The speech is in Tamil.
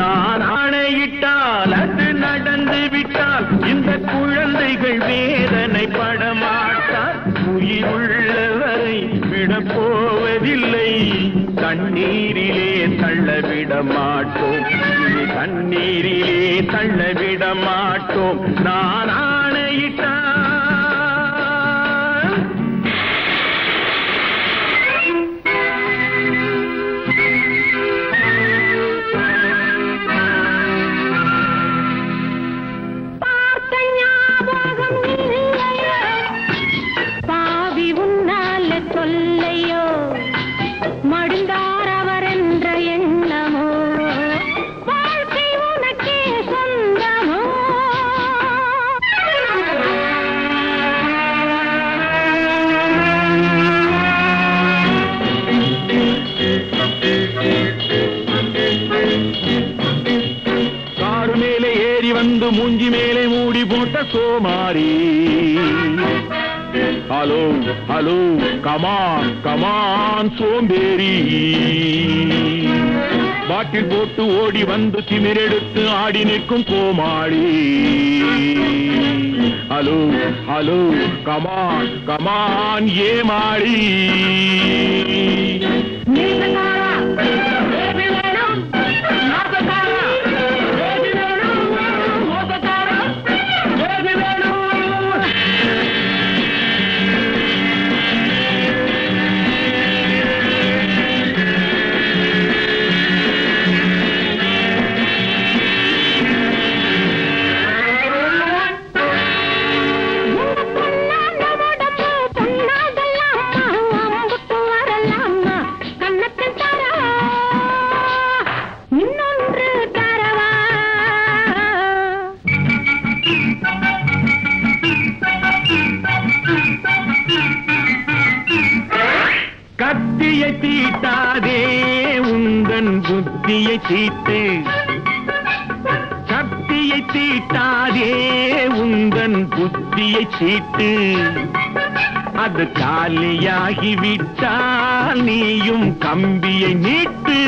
நான் ஆணையிட்டால் அது நடந்து விட்டால் இந்த குழந்தைகள் வேதனை படமாட்டார். உயிருள்ளவரை விடப்போவதில்லை, தண்ணீரிலே தள்ளவிட மாட்டோம், தண்ணீரிலே தள்ளவிட மாட்டோம். நான் ஆணையிட்டால் சொல்லையோ மடிந்தார் அவர் என்ற எண்ணமோ வாழ்க்கை உனக்கே சொந்தமோ. காடு மேலே ஏறி வந்து மூஞ்சி மேலே மூடி போட்ட சோமாரி. ஹலோ ஹலோ கமான் கமான் சோம்பேறி. பாட்டில் போட்டு ஓடி வந்து திமிரெடுத்து ஆடி நிற்கும் கோமாளி. ஹலோ ஹலோ கமான் கமான் ஏமாளி. கத்தியை தீட்டாதே உந்தன் புத்தியை தீட்டு, கத்தியை தீட்டாதே உந்தன் புத்தியை தீட்டு. அது காலியாகிவிட்டால் நீயும் கம்பியை நீட்டு.